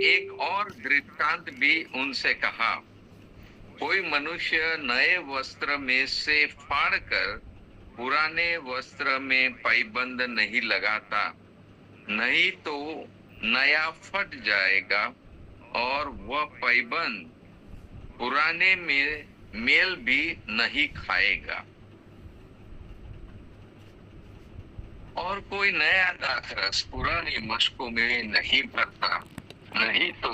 एक और दृष्टांत भी उनसे कहा, कोई मनुष्य नए वस्त्र में से फाड़कर पुराने वस्त्र में पैबंद नहीं लगाता, नहीं तो नया फट जाएगा और वह पैबंद पुराने में मेल भी नहीं खाएगा। और कोई नया दाखरस पुरानी मशकों में नहीं भरता, नहीं तो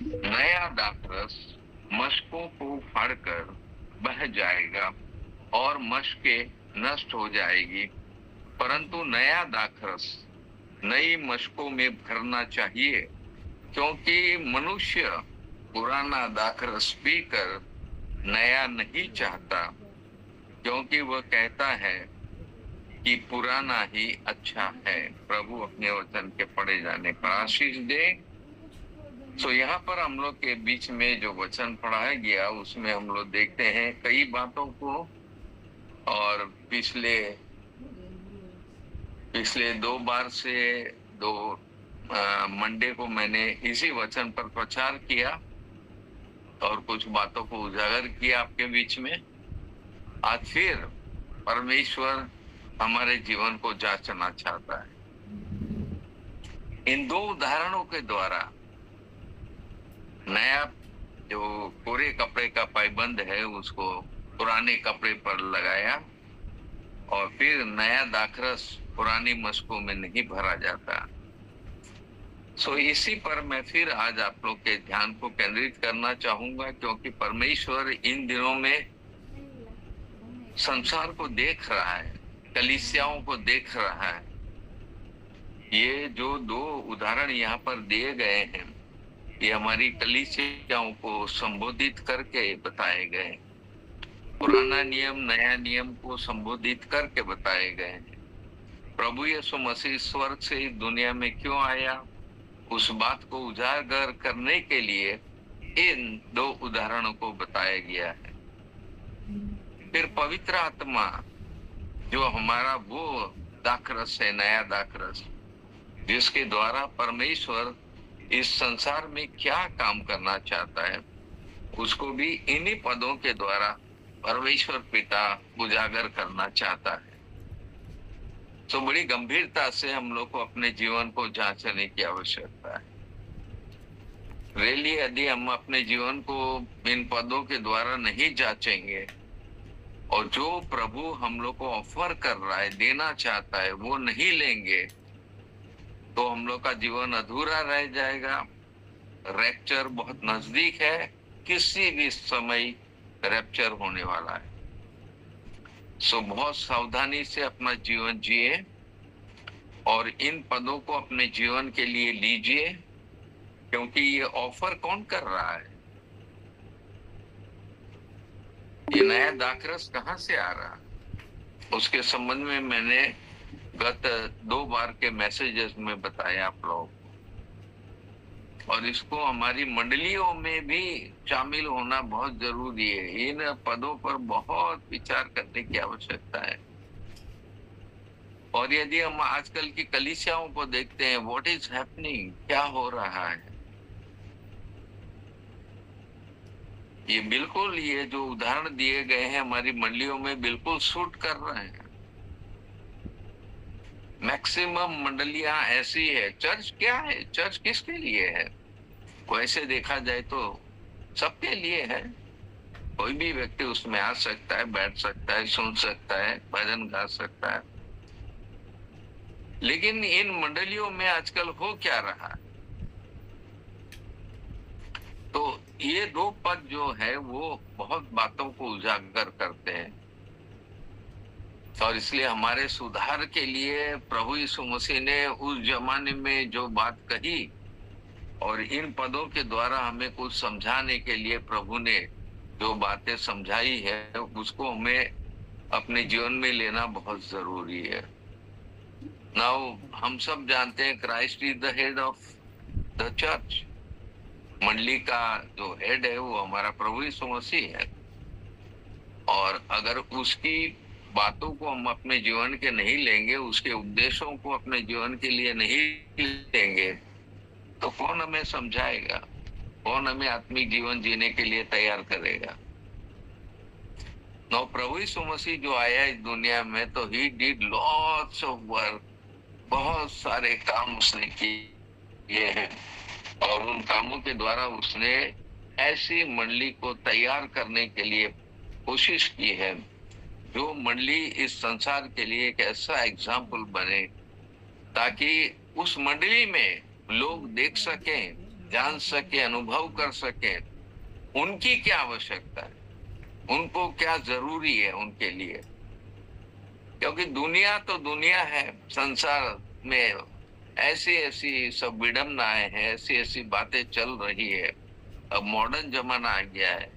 नया दाखरस मशकों को फाड़कर बह जाएगा और मशकें नष्ट हो जाएगी। परंतु नया दाखरस नई मशकों में भरना चाहिए, क्योंकि मनुष्य पुराना दाखरस पीकर नया नहीं चाहता, क्योंकि वह कहता है कि पुराना ही अच्छा है। प्रभु अपने वचन के पढ़े जाने पर आशीष दे। तो यहाँ पर हम लोग के बीच में जो वचन पढ़ाया गया उसमें हम लोग देखते हैं कई बातों को, और पिछले 2 बार से 2 मंडे को मैंने इसी वचन पर प्रचार किया और कुछ बातों को उजागर किया आपके बीच में। आज फिर परमेश्वर हमारे जीवन को जांचना चाहता है। इन 2 उदाहरणों के द्वारा नया जो कोरे कपड़े का पैबंद है उसको पुराने कपड़े पर लगाया, और फिर नया दाखरस पुरानी मशकों में नहीं भरा जाता। सो इसी पर मैं फिर आज आप लोग के ध्यान को केंद्रित करना चाहूंगा, क्योंकि परमेश्वर इन दिनों में संसार को देख रहा है, कलीसियाओं को देख रहा है। ये जो 2 उदाहरण यहाँ पर दिए गए हैं, ये हमारी कलीसियाओं को संबोधित करके बताए गए। पुराना नियम नया नियम को संबोधित करके बताए गए हैं। प्रभु यीशु मसीह स्वर्ग से इस दुनिया में क्यों आया, उस बात को उजागर करने के लिए इन 2 उदाहरणों को बताया गया है। फिर पवित्र आत्मा जो हमारा वो दाखरस है, नया दाखरस, जिसके द्वारा परमेश्वर इस संसार में क्या काम करना चाहता है, उसको भी इन्हीं पदों के द्वारा परमेश्वर पिता उजागर करना चाहता है। तो बड़ी गंभीरता से हम लोग को अपने जीवन को जांचने की आवश्यकता है। रियली यदि हम अपने जीवन को इन पदों के द्वारा नहीं जांचेंगे और जो प्रभु हम लोग को ऑफर कर रहा है, देना चाहता है, वो नहीं लेंगे, तो हम लोग का जीवन अधूरा रह जाएगा। रैप्चर बहुत नजदीक है, किसी भी समय रैप्चर होने वाला है। सो बहुत सावधानी से अपना जीवन जिए और इन पदों को अपने जीवन के लिए लीजिए, क्योंकि ये ऑफर कौन कर रहा है? ये नया दाखरस कहाँ से आ रहा है? उसके संबंध में मैंने गत 2 बार के मैसेजेस में बताया आप लोगों को, और इसको हमारी मंडलियों में भी शामिल होना बहुत जरूरी है। इन पदों पर बहुत विचार करने की आवश्यकता है। और यदि हम आजकल की कलीसियाओं को देखते हैं, व्हाट इज हैपनिंग, क्या हो रहा है, ये बिल्कुल ये जो उदाहरण दिए गए हैं हमारी मंडलियों में बिल्कुल सूट कर रहे हैं। मैक्सिमम मंडलियां ऐसी है। चर्च क्या है? चर्च किसके लिए है? वैसे देखा जाए तो सबके लिए है। कोई भी व्यक्ति उसमें आ सकता है, बैठ सकता है, सुन सकता है, भजन गा सकता है। लेकिन इन मंडलियों में आजकल हो क्या रहा है? तो ये 2 पद जो है वो बहुत बातों को उजागर करते हैं, और इसलिए हमारे सुधार के लिए प्रभु यीशु मसीह ने उस जमाने में जो बात कही और इन पदों के द्वारा हमें कुछ समझाने के लिए प्रभु ने जो बातें समझाई है, उसको हमें अपने जीवन में लेना बहुत जरूरी है। नाउ हम सब जानते हैं Christ is the head of the church. मंडली का जो हेड है वो हमारा प्रभु यीशु मसीह है, और अगर उसकी बातों को हम अपने जीवन के नहीं लेंगे, उसके उपदेशों को अपने जीवन के लिए नहीं लेंगे, तो कौन हमें समझाएगा? कौन हमें आत्मिक जीवन जीने के लिए तैयार करेगा? नो, प्रभु यीशु मसीह जो आया इस दुनिया में, तो he did lots of work, बहुत सारे काम उसने किए हैं, और उन कामों के द्वारा उसने ऐसी मंडली को तैयार करने के लिए कोशिश की है, जो मंडली इस संसार के लिए एक ऐसा एग्जाम्पल बने, ताकि उस मंडली में लोग देख सकें, जान सके, अनुभव कर सके उनकी क्या आवश्यकता है, उनको क्या जरूरी है उनके लिए। क्योंकि दुनिया तो दुनिया है, संसार में ऐसी ऐसी सब विडम्बनाएं हैं, ऐसी ऐसी बातें चल रही है। अब मॉडर्न जमाना आ गया है,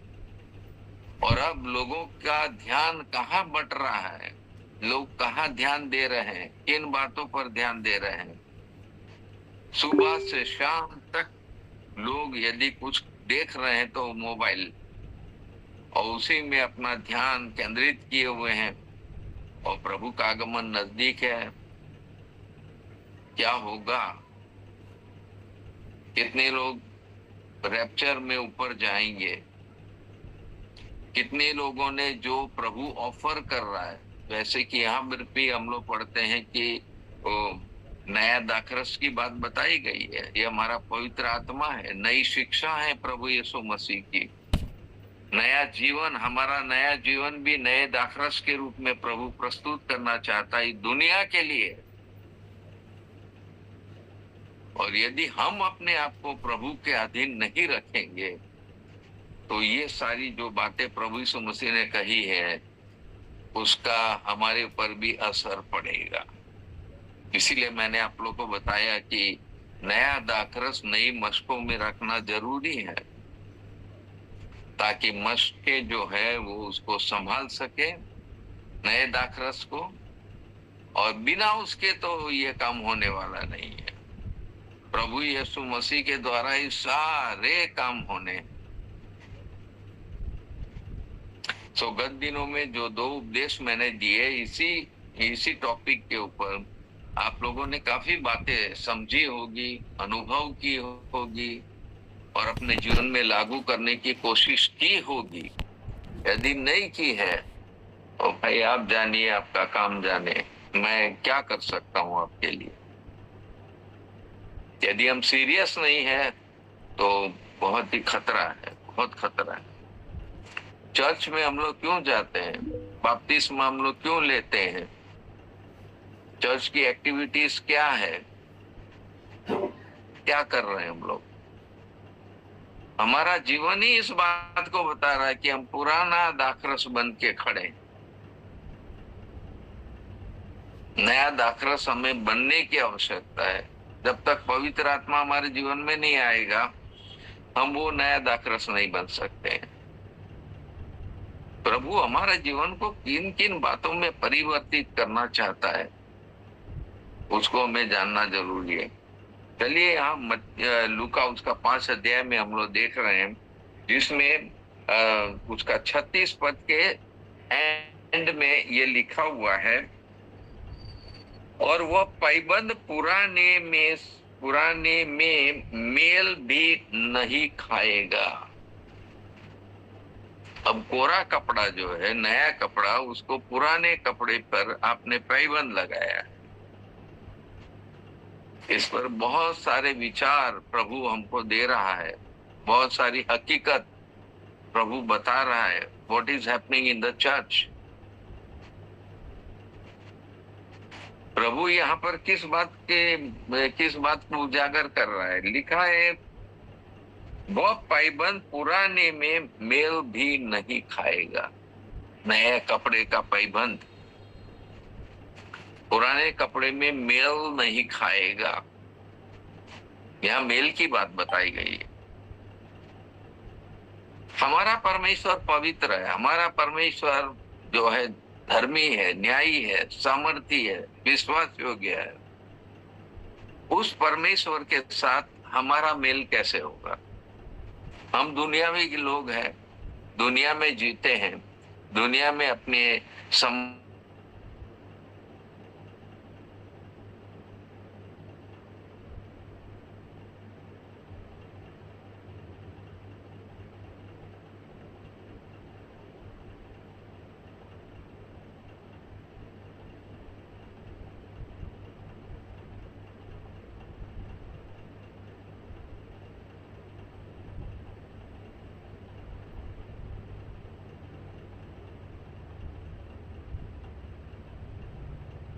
और अब लोगों का ध्यान कहाँ बट रहा है, लोग कहाँ ध्यान दे रहे हैं, किन बातों पर ध्यान दे रहे हैं। सुबह से शाम तक लोग यदि कुछ देख रहे हैं तो मोबाइल, और उसी में अपना ध्यान केंद्रित किए हुए हैं। और प्रभु का आगमन नजदीक है, क्या होगा? कितने लोग रैप्चर में ऊपर जाएंगे? कितने लोगों ने जो प्रभु ऑफर कर रहा है, वैसे कि यहाँ पर भी हम लोग पढ़ते हैं कि नया दाखरस की बात बताई गई है। ये हमारा पवित्र आत्मा है, नई शिक्षा है प्रभु यीशु मसीह की, नया जीवन, हमारा नया जीवन भी नए दाखरस के रूप में प्रभु प्रस्तुत करना चाहता है दुनिया के लिए। और यदि हम अपने आप को प्रभु के अधीन नहीं रखेंगे, तो ये सारी जो बातें प्रभु यीशु मसीह ने कही है, उसका हमारे ऊपर भी असर पड़ेगा। इसीलिए मैंने आप लोगों को बताया कि नया दाखरस नई मशकों में रखना जरूरी है, ताकि मशके जो है वो उसको संभाल सके, नए दाखरस को। और बिना उसके तो ये काम होने वाला नहीं है। प्रभु यीशु मसीह के द्वारा ही सारे काम होने। सो गत दिनों में जो 2 उपदेश मैंने दिए इसी टॉपिक के ऊपर, आप लोगों ने काफी बातें समझी होगी, अनुभव की होगी, और अपने जीवन में लागू करने की कोशिश की होगी। यदि नहीं की है तो भाई आप जानिए, आपका काम जाने, मैं क्या कर सकता हूं आपके लिए। यदि हम सीरियस नहीं है तो बहुत ही खतरा है, बहुत खतरा है। चर्च में हम लोग क्यों जाते हैं? बपतिस्मा हम लोग क्यों लेते हैं? चर्च की एक्टिविटीज क्या है? क्या कर रहे हैं हम लोग? हमारा जीवन ही इस बात को बता रहा है कि हम पुराना दाखरस बन के खड़े। नया दाखरस हमें बनने की आवश्यकता है। जब तक पवित्र आत्मा हमारे जीवन में नहीं आएगा, हम वो नया दाखरस नहीं बन सकते। प्रभु हमारे जीवन को किन किन बातों में परिवर्तित करना चाहता है, उसको हमें जानना जरूरी है। चलिए यहाँ लूका उसका 5 अध्याय में हम लोग देख रहे हैं, जिसमें उसका 36 पद के एंड में ये लिखा हुआ है, और वह पैबंद पुराने में मेल भी नहीं खाएगा। अब कोरा कपड़ा जो है, नया कपड़ा, उसको पुराने कपड़े पर आपने पैबंद लगाया है। इस पर बहुत सारे विचार प्रभु हमको दे रहा है, बहुत सारी हकीकत प्रभु बता रहा है। What is happening in the church. प्रभु यहाँ पर किस बात को उजागर कर रहा है? लिखा है, वह पैबंद पुराने में मेल भी नहीं खाएगा। नए कपड़े का पैबंद पुराने कपड़े में मेल नहीं खाएगा। यहाँ मेल की बात बताई गई है। हमारा परमेश्वर पवित्र है, हमारा परमेश्वर जो है धर्मी है, न्यायी है, सामर्थी है, विश्वास योग्य है। उस परमेश्वर के साथ हमारा मेल कैसे होगा? हम दुनियावी के लोग हैं, दुनिया में जीते हैं, दुनिया में अपने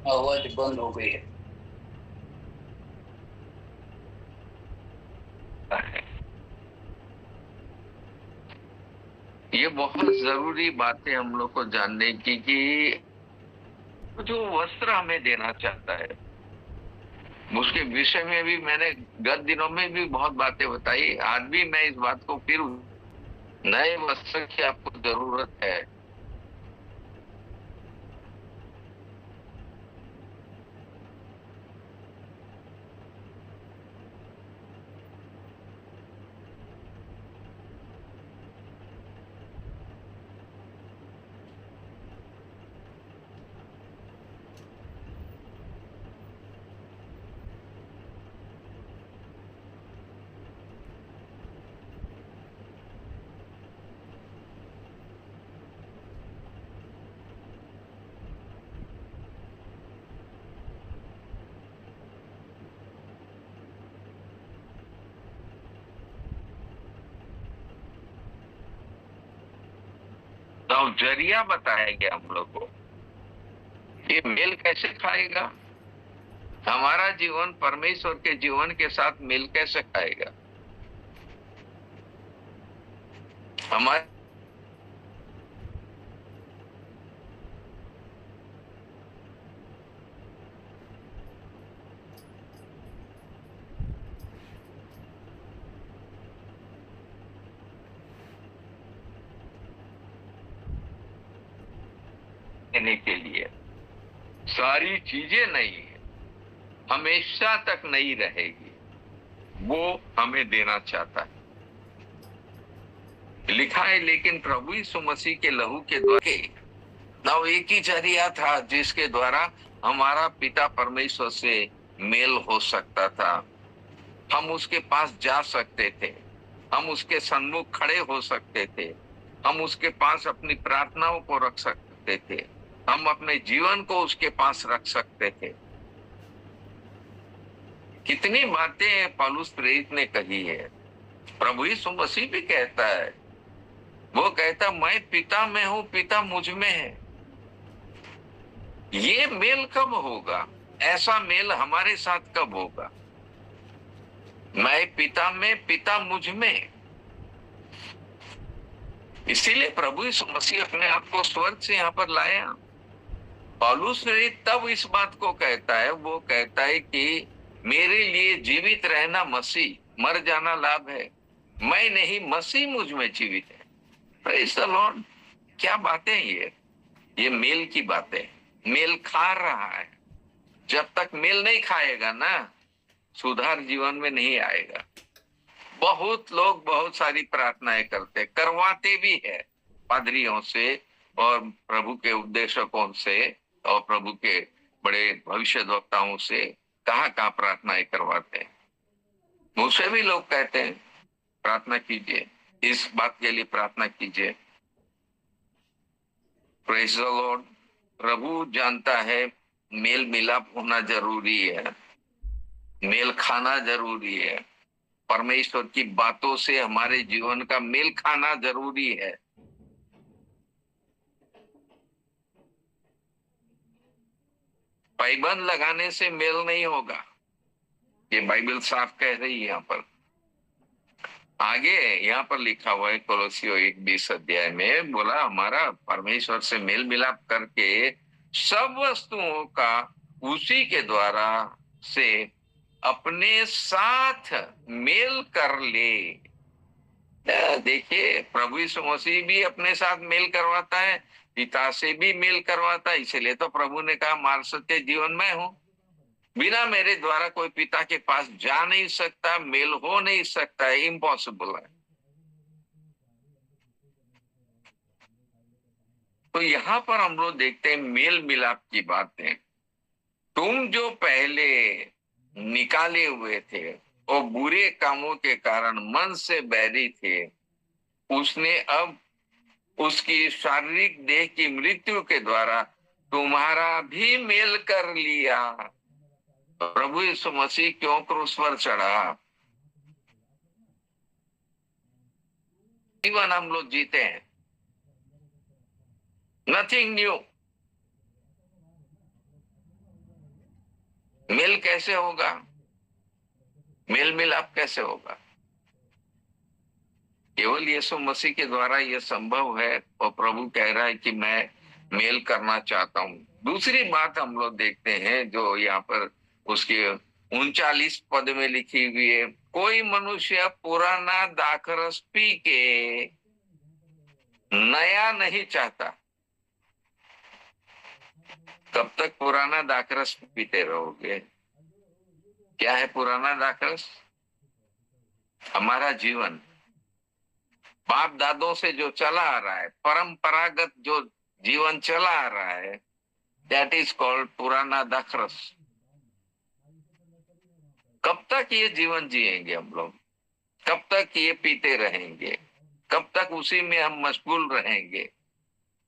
आवाज बंद हो गई है। ये बहुत जरूरी बात है हम लोग को जानने की कि जो वस्त्र हमें देना चाहता है उसके विषय में भी मैंने गत दिनों में भी बहुत बातें बताई। आज भी मैं इस बात को फिर, नए वस्त्र की आपको जरूरत है। तो जरिया बताया गया हम लोग को। ये मेल कैसे खाएगा? हमारा जीवन परमेश्वर के जीवन के साथ मेल कैसे खाएगा? हमारे देने के लिए सारी चीजें नई है, हमेशा तक नई रहेगी, वो हमें देना चाहता है। लिखा है, लेकिन प्रभु यीशु मसीह के लहू के द्वारा ना वो एक ही जरिया था जिसके द्वारा हमारा पिता परमेश्वर से मेल हो सकता था। हम उसके पास जा सकते थे, हम उसके सन्मुख खड़े हो सकते थे, हम उसके पास अपनी प्रार्थनाओं को रख सकते थे, हम अपने जीवन को उसके पास रख सकते थे। कितनी बातें पौलुस प्रेरित ने कही है। प्रभु यीशु मसीह भी कहता है, वो कहता मैं पिता में हूं, पिता मुझ में है। ये मेल कब होगा? ऐसा मेल हमारे साथ कब होगा? मैं पिता में, पिता मुझ में। इसीलिए प्रभु यीशु मसीह अपने आप को स्वर्ग से यहाँ पर लाया। पौलुस ने तब इस बात को कहता है, वो कहता है कि मेरे लिए जीवित रहना मसीह, मर जाना लाभ है। मैं नहीं, मसीह मुझ में जीवित है। Praise the Lord. क्या बातें ये मेल की बातें। मेल खा रहा है। जब तक मेल नहीं खाएगा ना, सुधार जीवन में नहीं आएगा। बहुत लोग बहुत सारी प्रार्थनाएं करते, करवाते भी है पादरियों से और प्रभु के उपदेशकों से और प्रभु के बड़े भविष्यद्वक्ताओं से। कहाँ कहाँ प्रार्थनाएं करवाते हैं। मुझसे भी लोग कहते हैं प्रार्थना कीजिए, इस बात के लिए प्रार्थना कीजिए। Praise the Lord. प्रभु जानता है मेल मिलाप होना जरूरी है, मेल खाना जरूरी है। परमेश्वर की बातों से हमारे जीवन का मेल खाना जरूरी है। पाइबंद लगाने से मेल नहीं होगा, ये बाइबल साफ कह रही है। यहाँ पर आगे यहाँ पर लिखा हुआ है कोलोसियों 1:20 अध्याय में, बोला हमारा परमेश्वर से मेल मिलाप करके सब वस्तुओं का उसी के द्वारा से अपने साथ मेल कर ले। देखिए, प्रभु यीशु मसीह भी अपने साथ मेल करवाता है, पिता से भी मेल करवाता है। इसलिए तो प्रभु ने कहा मार्ग सत्य जीवन मैं हूं, बिना मेरे द्वारा कोई पिता के पास जा नहीं सकता, मेल हो नहीं सकता है, इम्पॉसिबल है। तो यहाँ पर हम लोग देखते हैं मेल मिलाप की बातें। तुम जो पहले निकाले हुए थे और बुरे कामों के कारण मन से बैरी थे, उसने अब उसकी शारीरिक देह की मृत्यु के द्वारा तुम्हारा भी मेल कर लिया। प्रभु यीशु मसीह क्यों क्रूस पर चढ़ा? जीवन हम लोग जीते हैं, नथिंग न्यू। मेल कैसे होगा? मेल मिलाप कैसे होगा? केवल यीशु मसीह के द्वारा यह संभव है, और प्रभु कह रहा है कि मैं मेल करना चाहता हूँ। दूसरी बात हम लोग देखते हैं जो यहाँ पर उसके 39 पद में लिखी हुई है, कोई मनुष्य पुराना दाखरस पी के नया नहीं चाहता। कब तक पुराना दाखरस पीते रहोगे? क्या है पुराना दाखरस? हमारा जीवन, बाप दादों से जो चला आ रहा है, परंपरागत जो जीवन चला आ रहा है, दैट इज कॉल्ड पुराना दाखरस। कब तक ये जीवन जिएंगे हम लोग? कब तक ये पीते रहेंगे? कब तक उसी में हम मशगूल रहेंगे?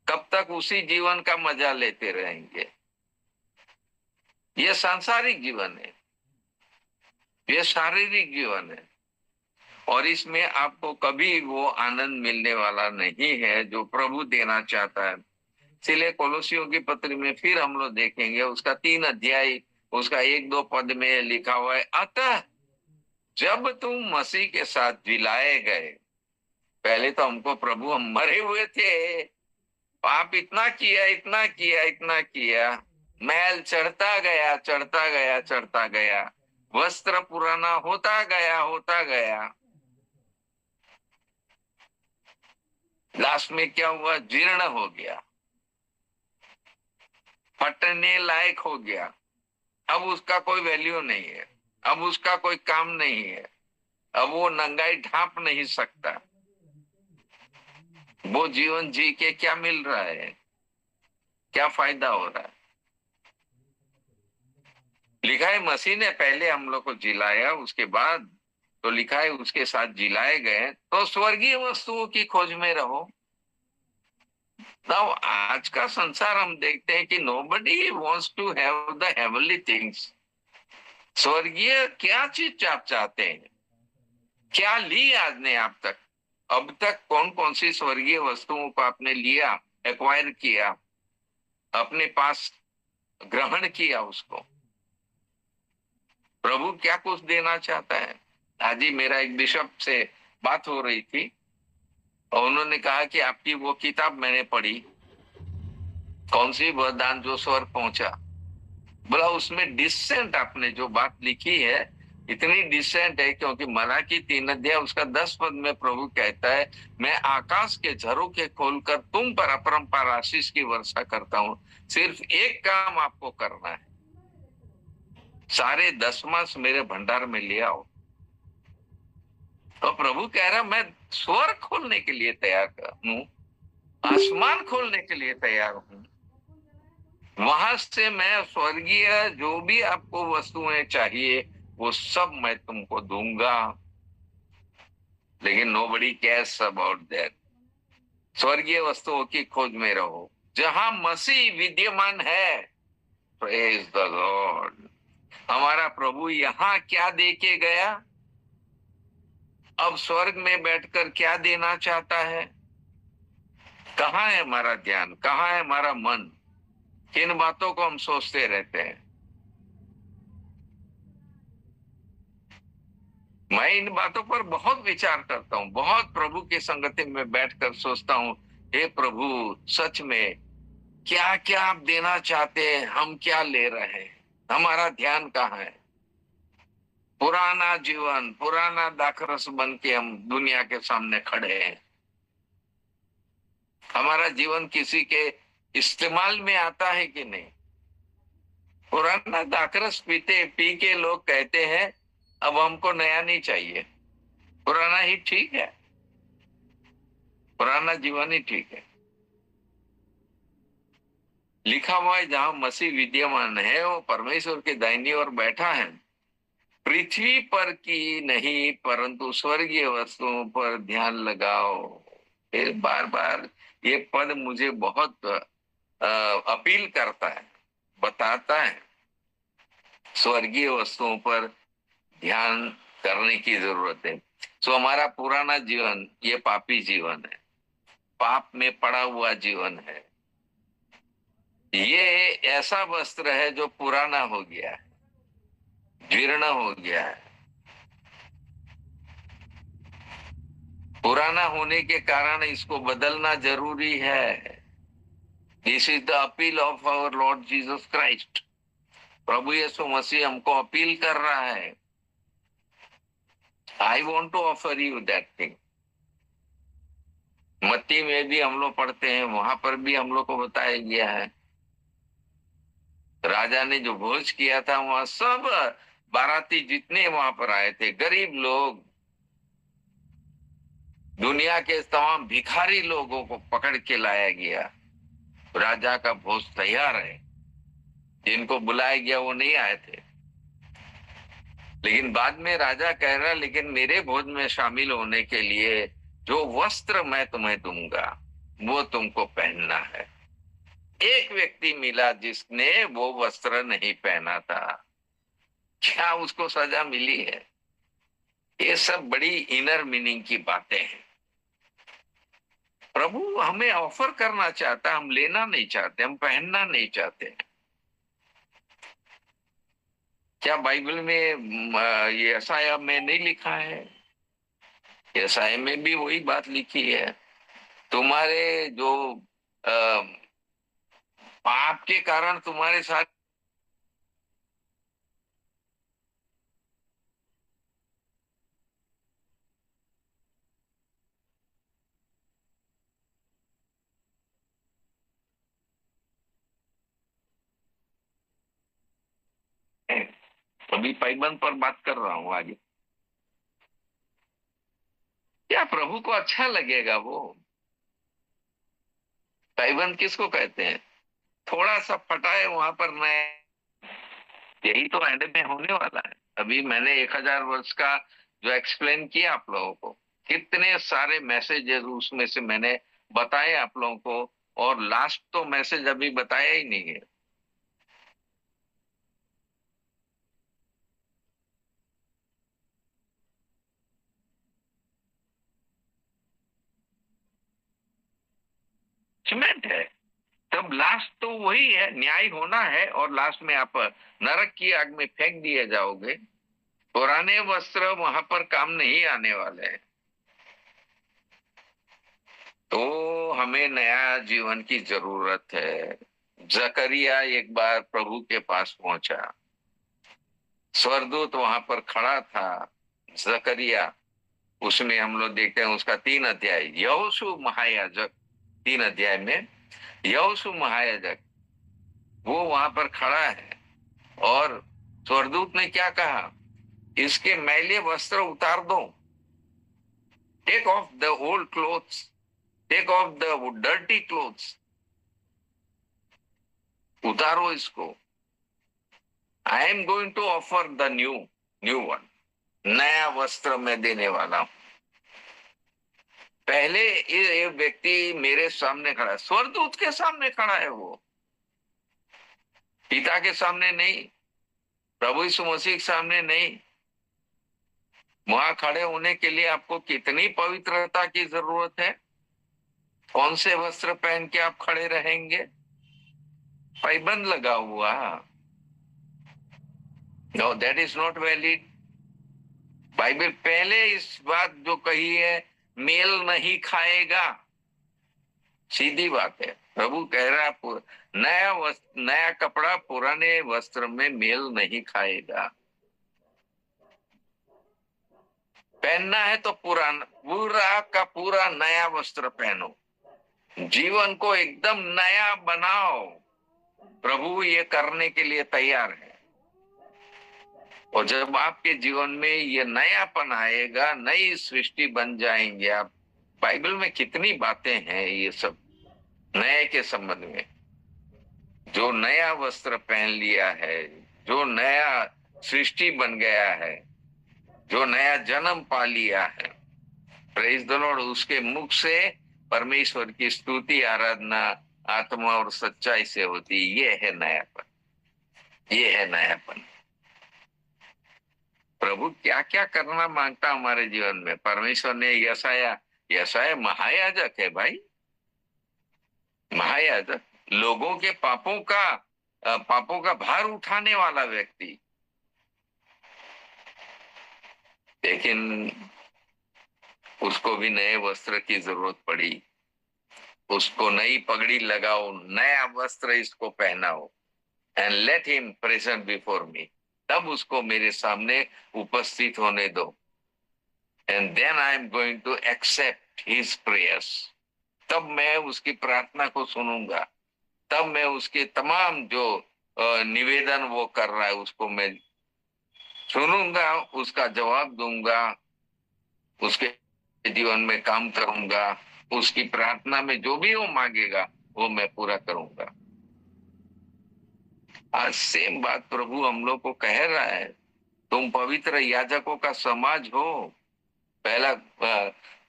कब तक उसी जीवन का मजा लेते रहेंगे? ये सांसारिक जीवन है, ये शारीरिक जीवन है, और इसमें आपको कभी वो आनंद मिलने वाला नहीं है जो प्रभु देना चाहता है। इसलिए कोलोसियों की पत्री में फिर हम लोग देखेंगे, उसका 3 अध्याय उसका 1-2 पद में लिखा हुआ है, अतः जब तुम मसीह के साथ जिलाए गए। पहले तो हमको प्रभु, हम मरे हुए थे, पाप इतना किया, इतना किया, इतना किया, मैल चढ़ता गया, चढ़ता गया, चढ़ता गया, वस्त्र पुराना होता गया, होता गया। लास्ट में क्या हुआ? जीर्ण हो गया, फटने लायक हो गया। अब उसका कोई वैल्यू नहीं है, अब उसका कोई काम नहीं है, अब वो नंगाई ढांप नहीं सकता। वो जीवन जी के क्या मिल रहा है? क्या फायदा हो रहा है? लिखा है मसीह ने पहले हम लोग को जिलाया, उसके बाद तो लिखा है उसके साथ जिलाए गए, तो स्वर्गीय वस्तुओं की खोज में रहो। नाउ आज का संसार हम देखते हैं कि nobody wants to have the heavenly things. स्वर्गीय क्या चीज आप चाहते हैं? क्या ली आपने आप तक? अब तक कौन कौन सी स्वर्गीय वस्तुओं को आपने लिया, एक्वायर किया, अपने पास ग्रहण किया उसको? प्रभु क्या कुछ देना चाहता है? आज ही मेरा एक बिशप से बात हो रही थी, और उन्होंने कहा कि आपकी वो किताब मैंने पढ़ी, कौन सी, वरदान जो स्वर्ग पहुंचा। बोला उसमें डिसेंट आपने जो बात लिखी है, इतनी डिसेंट है, क्योंकि मलाकी 3 अध्याय उसका 10 पद में प्रभु कहता है, मैं आकाश के झरोखे खोलकर तुम पर अपरंपार आशीष की वर्षा करता हूं। सिर्फ एक काम आपको करना है, सारे 10 मास मेरे भंडार में ले आओ। तो प्रभु कह रहा मैं स्वर्ग खोलने के लिए तैयार हूं, आसमान खोलने के लिए तैयार हूं। वहां से मैं स्वर्गीय जो भी आपको वस्तुएं चाहिए वो सब मैं तुमको दूंगा। लेकिन नोबडी केयर्स अबाउट दैट। स्वर्गीय वस्तुओं की खोज में रहो जहां मसीह विद्यमान है। Praise the Lord. हमारा प्रभु यहाँ क्या दे के गया, अब स्वर्ग में बैठकर क्या देना चाहता है? कहाँ है हमारा ध्यान, कहाँ है हमारा मन? किन बातों को हम सोचते रहते हैं? मैं इन बातों पर बहुत विचार करता हूँ, बहुत प्रभु की संगति में बैठकर सोचता हूँ, हे प्रभु सच में क्या क्या आप देना चाहते हैं, हम क्या ले रहे हैं, हमारा ध्यान कहाँ है? पुराना जीवन, पुराना दाखरस बन के हम दुनिया के सामने खड़े हैं। हमारा जीवन किसी के इस्तेमाल में आता है कि नहीं? पुराना दाखरस पीते पी के लोग कहते हैं अब हमको नया नहीं चाहिए, पुराना ही ठीक है, पुराना जीवन ही ठीक है। लिखा हुआ है जहां मसीह विद्यमान है वो परमेश्वर के दाहिनी ओर बैठा है, पृथ्वी पर की नहीं परंतु स्वर्गीय वस्तुओं पर ध्यान लगाओ। फिर बार बार ये पद मुझे बहुत अपील करता है, बताता है स्वर्गीय वस्तुओं पर ध्यान करने की जरूरत है। सो हमारा पुराना जीवन ये पापी जीवन है, पाप में पड़ा हुआ जीवन है। ये ऐसा वस्त्र है जो पुराना हो गया है, जीर्ण हो गया है। पुराना होने के कारण इसको बदलना जरूरी है। This is the appeal of our Lord Jesus Christ. प्रभु यीशु मसीह हमको अपील कर रहा है, I want to offer you that thing. मत्ती में भी हम लोग पढ़ते हैं, वहां पर भी हम लोग को बताया गया है, राजा ने जो भोज किया था वहां सब बाराती जितने वहां पर आए थे, गरीब लोग, दुनिया के तमाम भिखारी लोगों को पकड़ के लाया गया। राजा का भोज तैयार है, जिनको बुलाया गया वो नहीं आए थे। लेकिन बाद में राजा कह रहा, लेकिन मेरे भोज में शामिल होने के लिए जो वस्त्र मैं तुम्हें दूंगा वो तुमको पहनना है। एक व्यक्ति मिला जिसने वो वस्त्र नहीं पहना था, क्या उसको सजा मिली है? ये सब बड़ी इनर मीनिंग की बातें हैं। प्रभु हमें ऑफर करना चाहता, हम लेना नहीं चाहते, हम पहनना नहीं चाहते। क्या बाइबल में ये यशायाह में नहीं लिखा है? यशायाह में भी वही बात लिखी है, तुम्हारे जो पाप के कारण तुम्हारे साथ है। अभी पाइबंद पर बात कर रहा हूं आगे। क्या प्रभु को अच्छा लगेगा वो? पाइबंद किसको कहते हैं? थोड़ा सा फटाए वहां पर नया, यही तो एंड में होने वाला है। अभी मैंने 1000 वर्ष का जो एक्सप्लेन किया आप लोगों को, कितने सारे मैसेजेस उसमें से मैंने बताए आप लोगों को, और लास्ट तो मैसेज अभी बताया ही नहीं है। जजमेंट है, तब लास्ट तो वही है, न्याय होना है, और लास्ट में आप नरक की आग में फेंक दिए जाओगे। पुराने वस्त्र वहां पर काम नहीं आने वाले हैं। तो हमें नया जीवन की जरूरत है। जकरिया एक बार प्रभु के पास पहुंचा, स्वर्गदूत वहां पर खड़ा था। जकरिया, उसमें हम लोग देखते हैं उसका 3 अध्याय, यहोशू महायाजक, 3 अध्याय में यहोशू महायाजक वो वहां पर खड़ा है, और स्वर्गदूत ने क्या कहा, इसके मैले वस्त्र उतार दो, take off the old clothes, take off the dirty clothes, उतारो इसको। I am going to offer the new new one, नया वस्त्र मैं देने वाला हूं। पहले ये व्यक्ति मेरे सामने खड़ा है, स्वर्गदूत के सामने खड़ा है, वो पिता के सामने नहीं, प्रभु यीशु मसीह के सामने नहीं। वहां खड़े होने के लिए आपको कितनी पवित्रता की जरूरत है? कौन से वस्त्र पहन के आप खड़े रहेंगे? पाइबंद लगा हुआ, know that is not valid. Bible पहले इस बात जो कही है, मेल नहीं खाएगा, सीधी बात है। प्रभु कह रहा है नया कपड़ा पुराने वस्त्र में मेल नहीं खाएगा। पहनना है तो पुराना, पूरा का पूरा नया वस्त्र पहनो, जीवन को एकदम नया बनाओ। प्रभु ये करने के लिए तैयार है। और जब आपके जीवन में ये नयापन आएगा, नई सृष्टि बन जाएंगे आप। बाइबल में कितनी बातें हैं ये सब नए के संबंध में। जो नया वस्त्र पहन लिया है, जो नया सृष्टि बन गया है, जो नया जन्म पा लिया है, प्रेज द लॉर्ड, उसके मुख से परमेश्वर की स्तुति आराधना आत्मा और सच्चाई से होती। ये है नयापन, ये है नयापन। प्रभु क्या क्या करना मांगता हमारे जीवन में। परमेश्वर ने यशाया महायाजक है भाई, महायाजक, लोगों के पापों का भार उठाने वाला व्यक्ति। लेकिन उसको भी नए वस्त्र की जरूरत पड़ी। उसको नई पगड़ी लगाओ, नया वस्त्र इसको पहनाओ, and let him present before me. तब उसको मेरे सामने उपस्थित होने दो, and then I am going to accept his prayers. तब मैं उसकी प्रार्थना को सुनूंगा, तब मैं उसके तमाम जो निवेदन वो कर रहा है उसको मैं सुनूंगा, उसका जवाब दूंगा, उसके जीवन में काम करूंगा, उसकी प्रार्थना में जो भी वो मांगेगा वो मैं पूरा करूंगा। आज सेम बात प्रभु हम लोग को कह रहा है, तुम पवित्र याजकों का समाज हो। पहला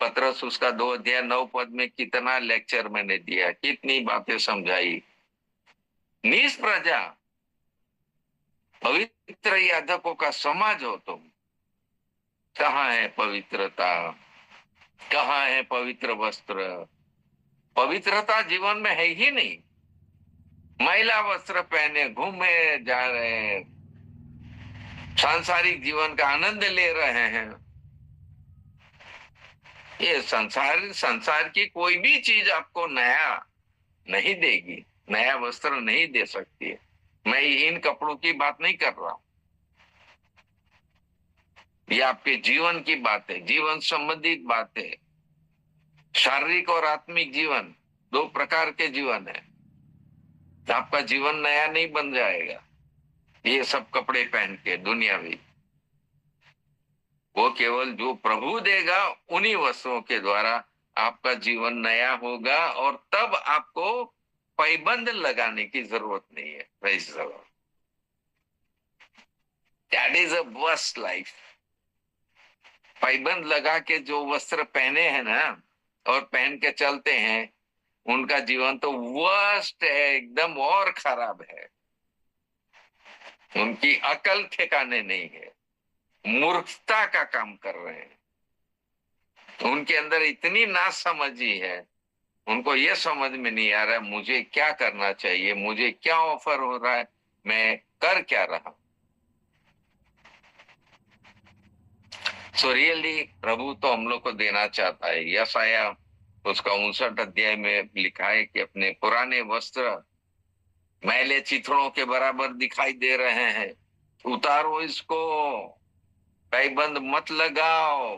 पत्रस उसका 2 अध्याय 9 पद में कितना लेक्चर मैंने दिया, कितनी बातें समझाई। निज प्रजा, पवित्र याजकों का समाज हो तुम। कहाँ है पवित्रता, कहाँ है पवित्र वस्त्र? पवित्रता जीवन में है ही नहीं। महिला वस्त्र पहने घूमे जा रहे हैं, सांसारिक जीवन का आनंद ले रहे हैं। ये संसार संसार की कोई भी चीज आपको नया नहीं देगी, नया वस्त्र नहीं दे सकती है। मैं इन कपड़ों की बात नहीं कर रहा हूं, ये आपके जीवन की बात है, जीवन संबंधित बात है। शारीरिक और आत्मिक जीवन, दो प्रकार के जीवन है। आपका जीवन नया नहीं बन जाएगा ये सब कपड़े पहन के दुनियावी। वो केवल जो प्रभु देगा उन्हीं वस्त्रों के द्वारा आपका जीवन नया होगा, और तब आपको पैबंद लगाने की जरूरत नहीं है। Praise the Lord. That is a worst life. पैबंद लगा के जो वस्त्र पहने हैं ना और पहन के चलते हैं, उनका जीवन तो वर्स्ट है, एकदम और खराब है। उनकी अकल ठिकाने नहीं है, मूर्खता का काम कर रहे हैं। उनके अंदर इतनी नासमझी है, उनको यह समझ में नहीं आ रहा है मुझे क्या करना चाहिए, मुझे क्या ऑफर हो रहा है, मैं कर क्या रहा। सो रियली प्रभु तो हम लोग को देना चाहता है। यशाया उसका 59 अध्याय में लिखा है कि अपने पुराने वस्त्र मैले चिथड़ों के बराबर दिखाई दे रहे हैं, उतारो इसको, पैबंद मत लगाओ।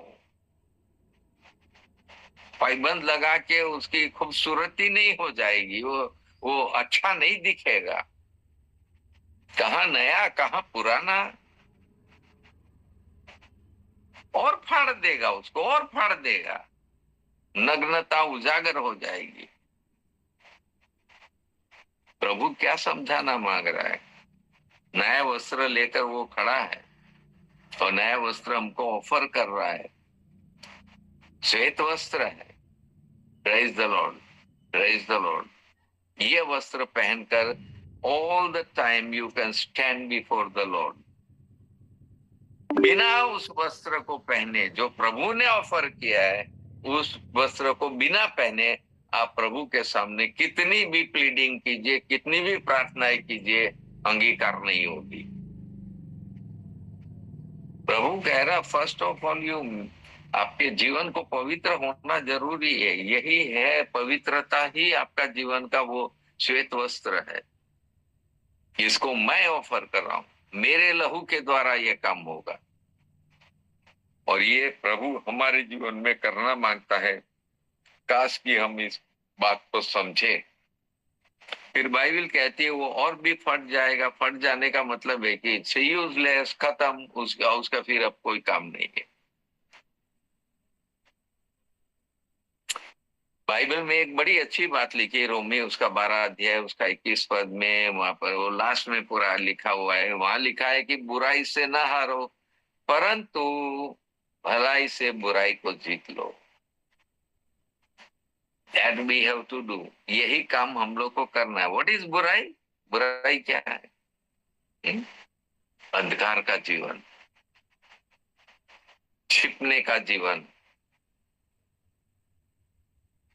पैबंद लगा के उसकी खूबसूरती नहीं हो जाएगी, वो अच्छा नहीं दिखेगा। कहाँ नया कहाँ पुराना, और फाड़ देगा उसको, और फाड़ देगा, नग्नता उजागर हो जाएगी। प्रभु क्या समझाना मांग रहा है? नया वस्त्र लेकर वो खड़ा है और नया वस्त्र हमको ऑफर कर रहा है, श्वेत वस्त्र है। Praise the Lord, praise the Lord. ये वस्त्र पहनकर all the time you can stand before the Lord. बिना उस वस्त्र को पहने जो प्रभु ने ऑफर किया है, उस वस्त्र को बिना पहने आप प्रभु के सामने कितनी भी प्लीडिंग कीजिए, कितनी भी प्रार्थनाएं कीजिए, अंगीकार नहीं होगी। प्रभु कह रहा फर्स्ट ऑफ ऑल यू, आपके जीवन को पवित्र होना जरूरी है। यही है पवित्रता, ही आपका जीवन का वो श्वेत वस्त्र है। इसको मैं ऑफर कर रहा हूं, मेरे लहू के द्वारा यह काम होगा। और ये प्रभु हमारे जीवन में करना मांगता है। काश कि हम इस बात को समझे। फिर बाइबल कहती है वो और भी फट जाएगा। फट जाने का मतलब है कि इट्स यूजलेस, खत्म, उसका उसका फिर अब कोई काम नहीं है। बाइबल में एक बड़ी अच्छी बात लिखी है, रोमी उसका 12 अध्याय उसका 21 पद में, वहां पर वो लास्ट में पूरा लिखा हुआ है। वहां लिखा है कि बुराई से ना हारो, परंतु भलाई से बुराई को जीत लो। That we have to do. यही काम हम लोग को करना है। व्हाट इज बुराई? बुराई क्या है? हम्म? अंधकार का जीवन, छिपने का जीवन,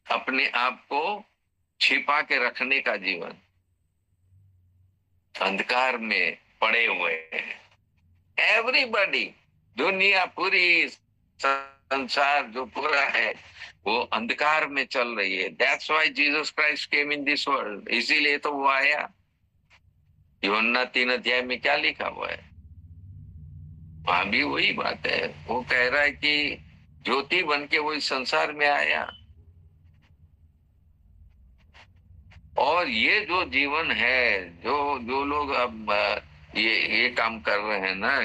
अपने आप को छिपा के रखने का जीवन, अंधकार में पड़े हुए हैं एवरीबॉडी। दुनिया पूरी, संसार जो पूरा है वो अंधकार में चल रही है। That's why Jesus Christ came in this world, इसीलिए तो वो आया। यूहन्ना 3 अध्याय में क्या लिखा हुआ है? वहां भी वही बात है। वो कह रहा है कि ज्योति बन के वो इस संसार में आया। और ये जो जीवन है, जो जो लोग अब ये काम कर रहे हैं ना,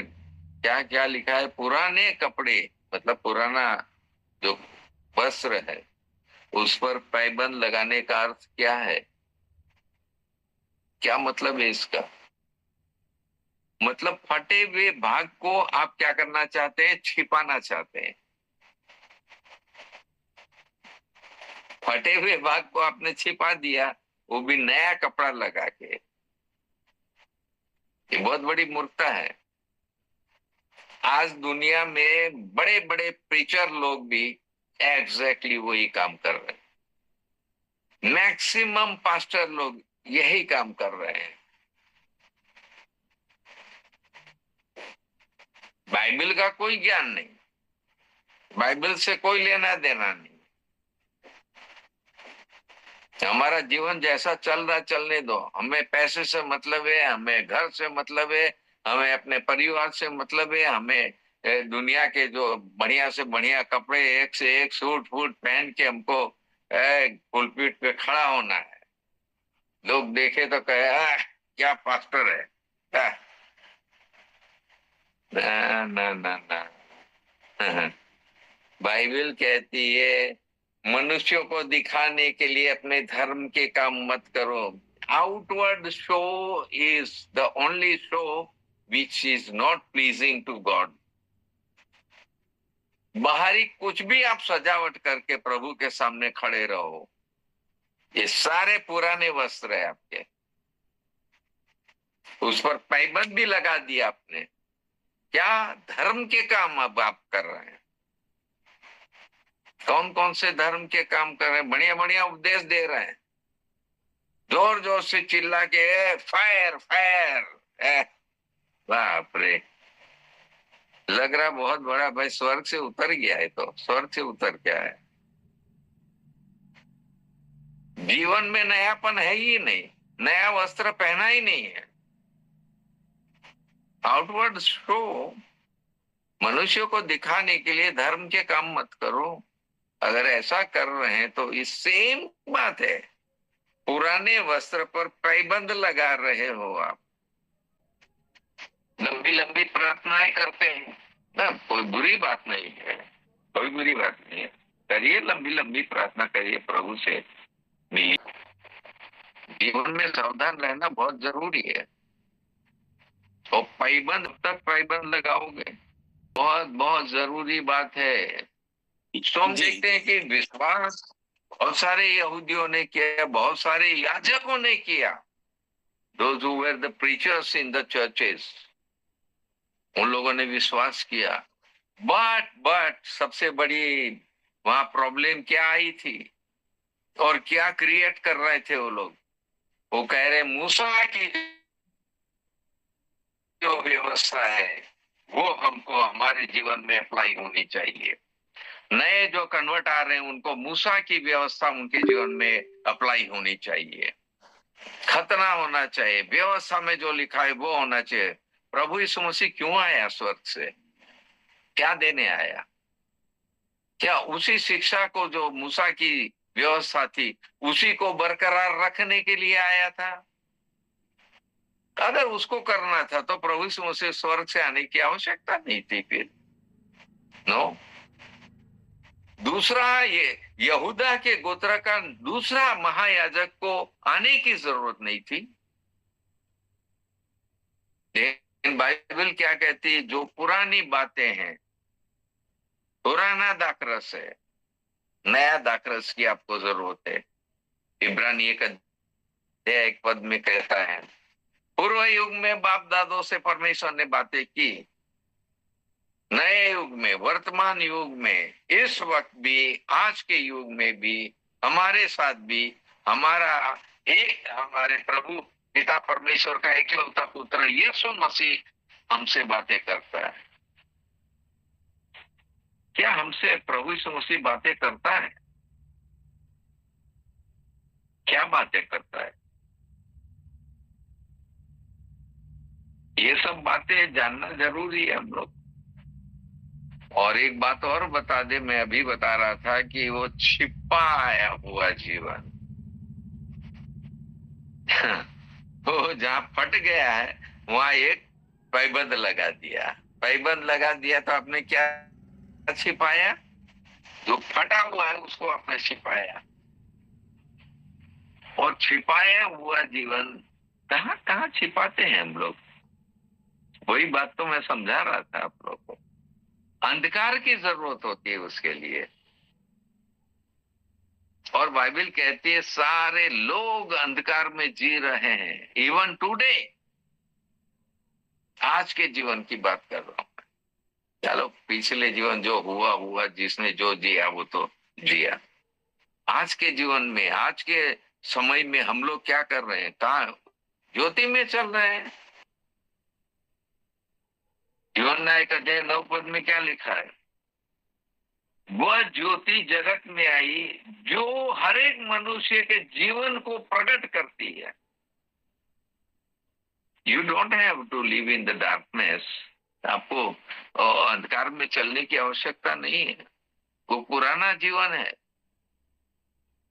क्या क्या लिखा है, पुराने कपड़े, मतलब पुराना जो वस्त्र है उस पर पैबंद लगाने का अर्थ क्या है? क्या मतलब है इसका? मतलब फटे हुए भाग को आप क्या करना चाहते हैं? छिपाना चाहते हैं। फटे हुए भाग को आपने छिपा दिया, वो भी नया कपड़ा लगा के। ये बहुत बड़ी मूर्खता है। आज दुनिया में बड़े बड़े प्रीचर लोग भी एग्जैक्टली वही काम कर रहे हैं। मैक्सिमम पास्टर लोग यही काम कर रहे हैं। बाइबल का कोई ज्ञान नहीं, बाइबल से कोई लेना देना नहीं। हमारा जीवन जैसा चल रहा चलने दो, हमें पैसे से मतलब है, हमें घर से मतलब है, हमें अपने परिवार से मतलब है, हमें दुनिया के जो बढ़िया से बढ़िया कपड़े, एक से एक सूट फूट पहन के हमको पुलपीट पे खड़ा होना है। लोग देखे तो कहे क्या पास्टर है। आह, ना ना ना ना। बाइबल कहती है मनुष्यों को दिखाने के लिए अपने धर्म के काम मत करो। Outward show is the only show which is not pleasing to God. बाहरी कुछ भी आप सजावट करके प्रभु के सामने खड़े रहो, ये सारे पुराने वस्त्र है आपके। उस पर पैबंद भी लगा दिया आपने। क्या धर्म के काम अब आप कर रहे हैं? कौन कौन से धर्म के काम कर रहे हैं? बढ़िया बढ़िया उपदेश दे रहे हैं, जोर जोर से चिल्ला के फायर फायर। बाप रे, लग रहा बहुत बड़ा भाई स्वर्ग से उतर गया है। तो स्वर्ग से उतर क्या है? जीवन में नयापन है ही नहीं, नया वस्त्र पहना ही नहीं है। आउटवर्ड शो, मनुष्यों को दिखाने के लिए धर्म के काम मत करो। अगर ऐसा कर रहे हैं तो ये सेम बात है, पुराने वस्त्र पर पैबंद लगा रहे हो आप। लंबी लंबी प्रार्थनाएं करते हैं ना, कोई बुरी बात नहीं है, कोई बुरी बात नहीं है। करिए, लंबी लंबी प्रार्थना करिए, प्रभु से मिलिए। जीवन में सावधान रहना बहुत जरूरी है। और पैबंद तक पैबंद लगाओगे, बहुत बहुत जरूरी बात है। तो हम देखते हैं कि विश्वास बहुत सारे यहूदियों ने किया, बहुत सारे याजकों ने किया। Those who were the preachers in the churches, उन लोगों ने विश्वास किया। बट सबसे बड़ी वहां प्रॉब्लम क्या आई थी और क्या क्रिएट कर रहे थे वो लोग? वो कह रहे मूसा की जो व्यवस्था है वो हमको हमारे जीवन में अप्लाई होनी चाहिए। नए जो कन्वर्ट आ रहे हैं उनको मूसा की व्यवस्था उनके जीवन में अप्लाई होनी चाहिए, खतना होना चाहिए, व्यवस्था में जो लिखा है वो होना चाहिए। प्रभु यीशु मसीह क्यों आया स्वर्ग से? क्या देने आया? क्या उसी शिक्षा को जो मूसा की व्यवस्था थी उसी को बरकरार रखने के लिए आया था? अगर उसको करना था तो प्रभु यीशु मसीह स्वर्ग से आने की आवश्यकता नहीं थी फिर। नो। दूसरा, ये यहूदा के गोत्र का दूसरा महायाजक को आने की जरूरत नहीं थी। लेकिन बाइबल क्या कहती है? जो पुरानी बातें हैं, पुराना दाखरस है, नया दाखरस की आपको जरूरत है। इब्रानी 1 अध्याय 1 पद में कहता है पूर्व युग में बाप दादों से परमेश्वर ने बातें की, नए युग में, वर्तमान युग में, इस वक्त भी, आज के युग में भी, हमारे साथ भी हमारे प्रभु पिता परमेश्वर का एकलौता पुत्र यीशु मसीह हमसे बातें करता है। क्या हमसे प्रभु यीशु मसीह बातें करता है? क्या बातें करता है? ये सब बातें जानना जरूरी है हम लोग। और एक बात और बता दे, मैं अभी बता रहा था कि वो छिपाया हुआ जीवन वो जहाँ फट गया है वहां एक पैबंद लगा दिया। पैबंद लगा दिया तो आपने क्या छिपाया? जो फटा हुआ है उसको आपने छिपाया। और छिपाया हुआ जीवन कहाँ कहाँ छिपाते हैं हम लोग? वही बात तो मैं समझा रहा था आप लोग को। अंधकार की जरूरत होती है उसके लिए। और बाइबल कहती है सारे लोग अंधकार में जी रहे हैं, इवन टुडे। आज के जीवन की बात कर रहा हूं। चलो पिछले जीवन जो हुआ हुआ, जिसने जो जिया वो तो जिया। आज के जीवन में, आज के समय में हम लोग क्या कर रहे हैं? कहा ज्योति में चल रहे हैं। जीवन नायक अध्याय 9 पद में क्या लिखा है? वह ज्योति जगत में आई जो हर एक मनुष्य के जीवन को प्रकट करती है। You don't have to live in the darkness. आपको अंधकार में चलने की आवश्यकता नहीं है। वो पुराना जीवन है।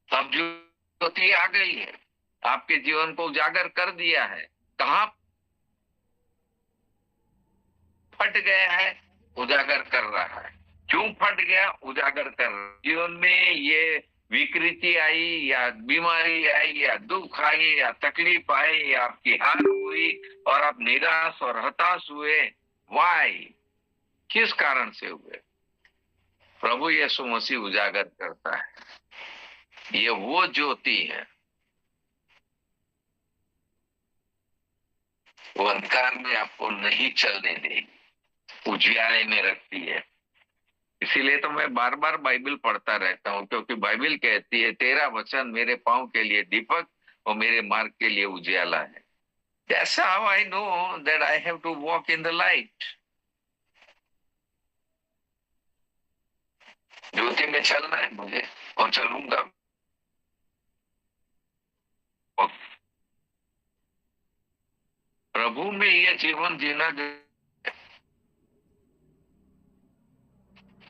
अब ज्योति आ गई है, आपके जीवन को उजागर कर दिया है। कहाँ फट गया है? उजागर कर रहा है। क्यों फट गया? उजागर कर रहा है। जीवन में ये विकृति आई या बीमारी आई या दुख आई या तकलीफ आई या आपकी हार हुई और आप निराश और हताश हुए, वाई? किस कारण से हुए? प्रभु यीशु मसीह उजागर करता है। ये वो ज्योति है, वो अंधकार में आपको नहीं चलने देगी, उजियारे में रखती है। इसीलिए तो मैं बार बार बाइबल पढ़ता रहता हूँ, क्योंकि बाइबल कहती है तेरा वचन मेरे पांव के लिए दीपक और मेरे मार्ग के लिए उजियाला है। That's how I know that I have to walk in the light. ज्योति में चलना है मुझे और चलूंगा। और प्रभु में ये जीवन जीना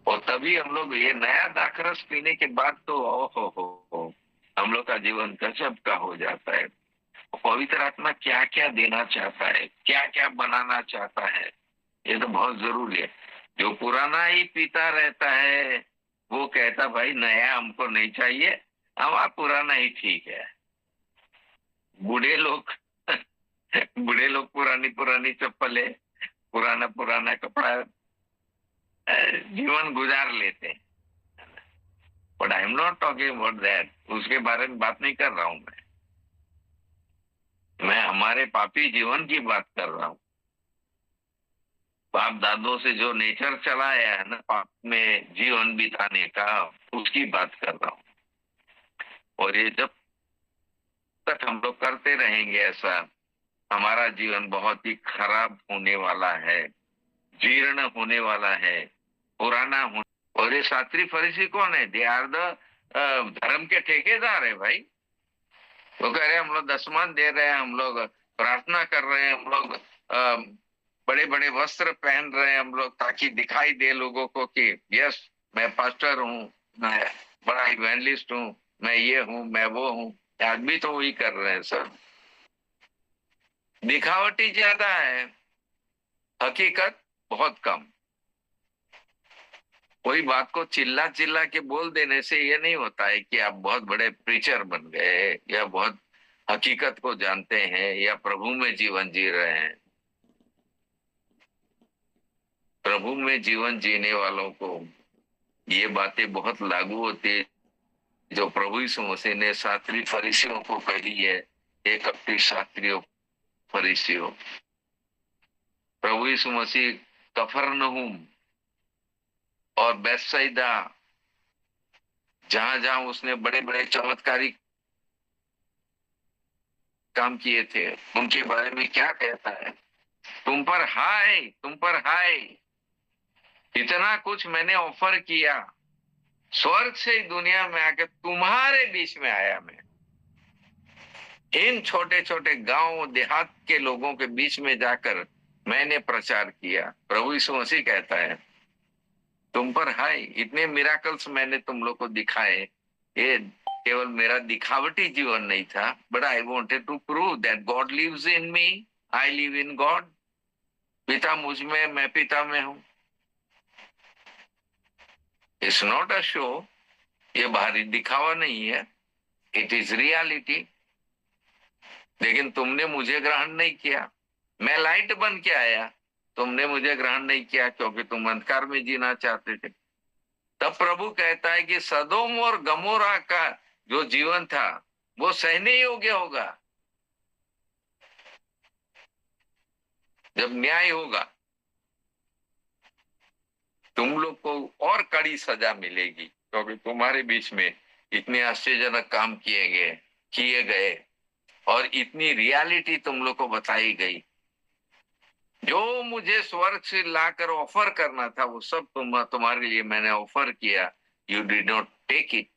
और तभी हम लोग ये नया दाखरस पीने के बाद तो ओ हो, हम लोग का जीवन गजब का हो जाता है। पवित्र आत्मा क्या क्या देना चाहता है, क्या क्या बनाना चाहता है, ये तो बहुत जरूरी है। जो पुराना ही पीता रहता है वो कहता भाई नया हमको नहीं चाहिए, हमारा पुराना ही ठीक है। बूढ़े लोग बूढ़े लोग पुरानी पुरानी चप्पलें, पुराना पुराना कपड़ा जीवन गुजार लेते हैं। But I am not talking about that. उसके बारे में बात नहीं कर रहा हूं मैं हमारे पापी जीवन की बात कर रहा हूँ। बाप दादों से जो नेचर चला आया है ना पाप में जीवन बिताने का, उसकी बात कर रहा हूँ। और ये जब तक हम लोग करते रहेंगे ऐसा, हमारा जीवन बहुत ही खराब होने वाला है, जीर्ण होने वाला है, पुराना हो। और ये शास्त्री फरीसी कौन है? दे आर द धर्म के ठेकेदार है भाई। वो कह रहे हैं हम लोग दसवां दे रहे हैं, हम लोग प्रार्थना कर रहे हैं, हम लोग बड़े बड़े वस्त्र पहन रहे हैं हम लोग, ताकि दिखाई दे लोगों को कि यस मैं पास्टर हूँ, मैं बड़ा इवेंजलिस्ट हूँ, मैं ये हूँ मैं वो हूँ। आदमी तो वही कर रहे हैं सर। दिखावटी ज्यादा है, हकीकत बहुत कम। कोई बात को चिल्ला चिल्ला के बोल देने से ये नहीं होता है कि आप बहुत बड़े प्रीचर बन गए या बहुत हकीकत को जानते हैं या प्रभु में जीवन जी रहे हैं। प्रभु में जीवन जीने वालों को ये बातें बहुत लागू होती है जो प्रभु यीशु मसीह ने शास्त्री फरीसियों को कही है। हे कपटी शास्त्रियों फरीसियों। प्रभु यीशु मसीह कफरनहूम और बैतसैदा, जहां जहां उसने बड़े बड़े चमत्कारी काम किए थे, उनके बारे में क्या कहता है? तुम पर हाय, तुम पर हाय। इतना कुछ मैंने ऑफर किया, स्वर्ग से ही दुनिया में आकर तुम्हारे बीच में आया मैं, इन छोटे छोटे गांव देहात के लोगों के बीच में जाकर मैंने प्रचार किया। प्रभु यीशु मसीह कहता है तुम पर हाय, इतने मिराकल्स मैंने तुम लोग को दिखाए, ये केवल मेरा दिखावटी जीवन नहीं था, but I wanted to prove that God lives in me, I live in God. पिता मुझ में, मैं पिता में हूं। इट्स नॉट अ शो, ये बाहरी दिखावा नहीं है, इट इज रियलिटी। लेकिन तुमने मुझे ग्रहण नहीं किया। मैं लाइट बन के आया, तुमने मुझे ग्रहण नहीं किया क्योंकि तुम अंधकार में जीना चाहते थे। तब प्रभु कहता है कि सदोम और गमोरा का जो जीवन था वो सहने योग्य होगा। जब न्याय होगा तुम लोग को और कड़ी सजा मिलेगी, क्योंकि तुम्हारे बीच में इतने आश्चर्यजनक काम किए गए और इतनी रियलिटी तुम लोग को बताई गई। जो मुझे स्वर्ग से लाकर ऑफर करना था वो सब तुम्हारे लिए मैंने ऑफर किया। You did not take it,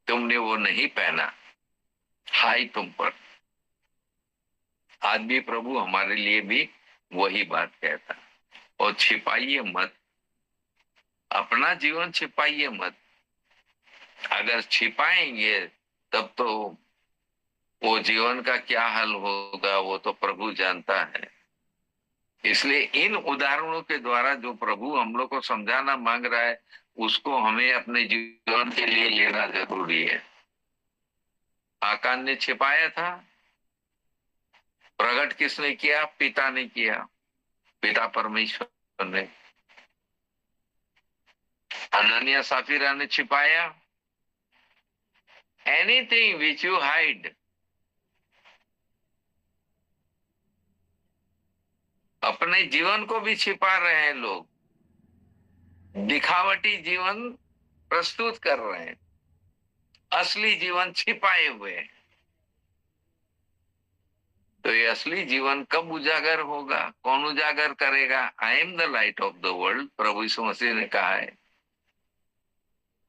तुमने वो नहीं पहना। हाय तुम पर। आज भी प्रभु हमारे लिए भी वही बात कहता। और छिपाइए मत, अपना जीवन छिपाइए मत। अगर छिपाएंगे तब तो वो जीवन का क्या हाल होगा वो तो प्रभु जानता है। इसलिए इन उदाहरणों के द्वारा जो प्रभु हम लोग को समझाना मांग रहा है उसको हमें अपने जीवन के लिए लेना जरूरी है। आकान ने छिपाया था, प्रकट किसने किया? पिता ने किया, पिता परमेश्वर ने। अनन्या साफीरा ने छिपाया। एनीथिंग विच यू हाइड, अपने जीवन को भी छिपा रहे हैं लोग, दिखावटी जीवन प्रस्तुत कर रहे हैं, असली जीवन छिपाए हुए हैं। तो ये असली जीवन कब उजागर होगा? कौन उजागर करेगा? I am the light of the world, प्रभु यीशु मसीह ने कहा है।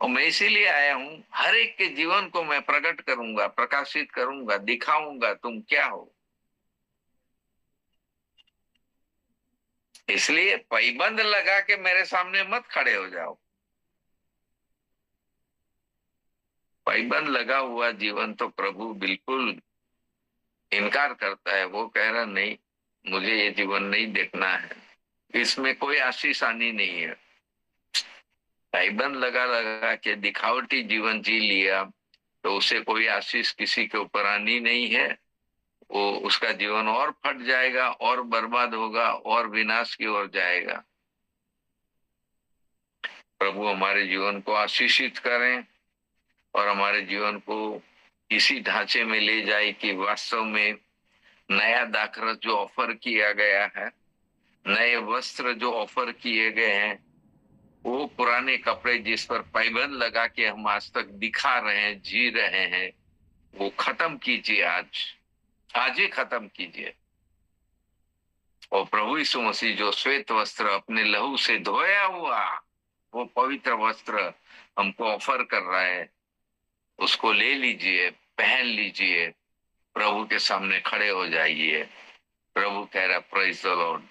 और मैं इसीलिए आया हूं, हर एक के जीवन को मैं प्रकट करूंगा, प्रकाशित करूंगा, दिखाऊंगा तुम क्या हो। इसलिए पैबंद लगा के मेरे सामने मत खड़े हो जाओ। पैबंद लगा हुआ जीवन तो प्रभु बिल्कुल इनकार करता है। वो कह रहा नहीं, मुझे ये जीवन नहीं देखना है, इसमें कोई आशीष आनी नहीं है। पैबंद लगा लगा के दिखावटी जीवन जी लिया तो उसे कोई आशीष किसी के ऊपर आनी नहीं है। वो उसका जीवन और फट जाएगा, और बर्बाद होगा, और विनाश की ओर जाएगा। प्रभु हमारे जीवन को आशीषित करें और हमारे जीवन को इसी ढांचे में ले जाए कि वास्तव में नया दाखरस जो ऑफर किया गया है, नए वस्त्र जो ऑफर किए गए हैं, वो पुराने कपड़े जिस पर पैबंद लगा के हम आज तक दिखा रहे हैं, जी रहे हैं, वो खत्म कीजिए। आज ही खत्म कीजिए। और प्रभु यीशु मसीह जो श्वेत वस्त्र अपने लहू से धोया हुआ वो पवित्र वस्त्र हमको ऑफर कर रहा है, उसको ले लीजिए, पहन लीजिए, प्रभु के सामने खड़े हो जाइए। प्रभु कह रहा प्रेज द लॉर्ड।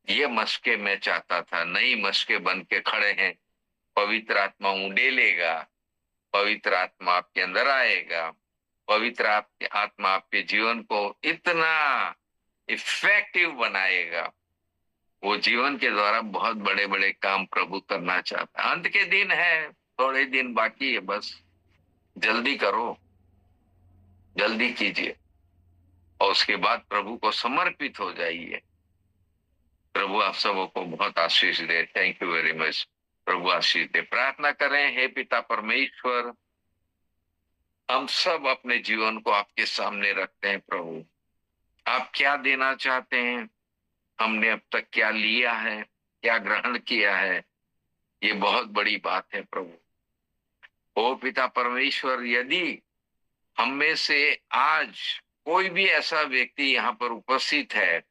ये मशके मैं चाहता था, नई मशके बन के खड़े हैं। पवित्र आत्मा उड़ेलेगा, पवित्र आत्मा आपके अंदर आएगा, पवित्र आत्मा आपके जीवन को इतना इफेक्टिव बनाएगा, वो जीवन के द्वारा बहुत बड़े बड़े काम प्रभु करना चाहता है। अंत के दिन है, थोड़े दिन बाकी है, बस जल्दी करो, जल्दी कीजिए और उसके बाद प्रभु को समर्पित हो जाइए। प्रभु आप सबों को बहुत आशीष दे। Thank you very much. प्रभु आशीष दे। प्रार्थना करें। हे पिता परमेश्वर, हम सब अपने जीवन को आपके सामने रखते हैं। प्रभु आप क्या देना चाहते हैं, हमने अब तक क्या लिया है, क्या ग्रहण किया है, ये बहुत बड़ी बात है। प्रभु ओ पिता परमेश्वर, यदि हम में से आज कोई भी ऐसा व्यक्ति यहाँ पर उपस्थित है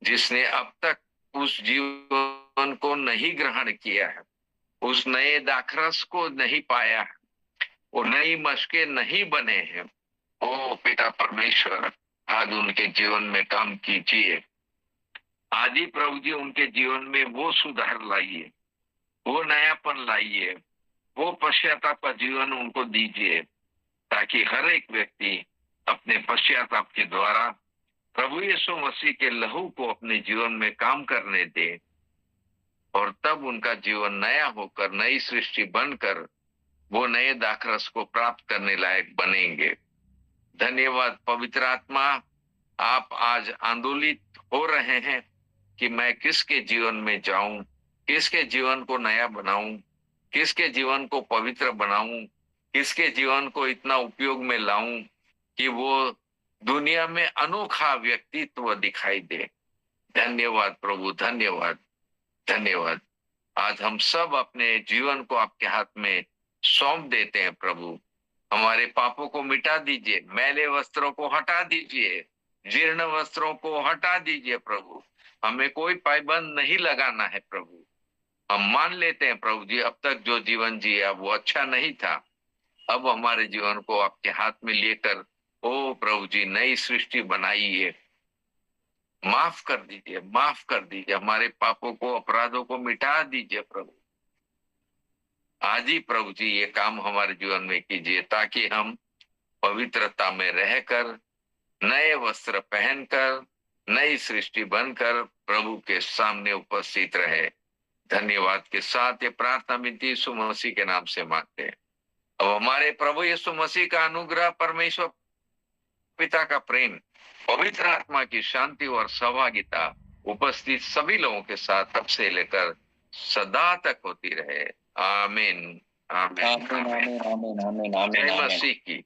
जिसने अब तक उस जीवन जीवन को नहीं ग्रहण किया है, उस नए दाखरस को नहीं पाया है, वो नई मशकें नहीं बने हैं, ओ पिता परमेश्वर आज उनके जीवन में काम कीजिए। आज ही प्रभु जी उनके जीवन में वो सुधार लाइए, वो नयापन लाइए, वो पश्चाताप का जीवन उनको दीजिए, ताकि हर एक व्यक्ति अपने पश्चाताप के द्वारा प्रभु यीशु मसीह के लहू को अपने जीवन में काम करने दे, और तब उनका जीवन नया होकर नई सृष्टि बनकर वो नए दाखरस को प्राप्त करने लायक बनेंगे। धन्यवाद पवित्र आत्मा, आप आज आंदोलित हो रहे हैं कि मैं किसके जीवन में जाऊं, किसके जीवन को नया बनाऊं, किसके जीवन को पवित्र बनाऊं, किसके जीवन को इतना उपयोग में लाऊं कि वो दुनिया में अनोखा व्यक्तित्व दिखाई दे। धन्यवाद प्रभु, धन्यवाद, धन्यवाद। आज हम सब अपने जीवन को आपके हाथ में सौंप देते हैं प्रभु। हमारे पापों को मिटा दीजिए, मैले वस्त्रों को हटा दीजिए, जीर्ण वस्त्रों को हटा दीजिए प्रभु। हमें कोई पाबंद नहीं लगाना है प्रभु। हम मान लेते हैं प्रभु जी, अब तक जो जीवन जिया वो अच्छा नहीं था। अब हमारे जीवन को आपके हाथ में लेकर ओ प्रभु जी नई सृष्टि बनाइए, माफ कर दीजिए, माफ कर दीजिए, हमारे पापों को, अपराधों को मिटा दीजिए प्रभु। आज ही प्रभु जी ये काम हमारे जीवन में कीजिए, ताकि हम पवित्रता में रहकर, नए वस्त्र पहनकर, नई सृष्टि बनकर प्रभु के सामने उपस्थित रहे। धन्यवाद के साथ ये प्रार्थना विनती यीशु मसीह के नाम से मांगते हैं। अब हमारे प्रभु यीशु मसीह का अनुग्रह, परमेश्वर पिता का प्रेम, पवित्र आत्मा की शांति और सहभागिता उपस्थित सभी लोगों के साथ अब से लेकर सदा तक होती रहे। आमीन, आमीन, आमीन, आमीन, आमीन, आमीन, जय मसीह की।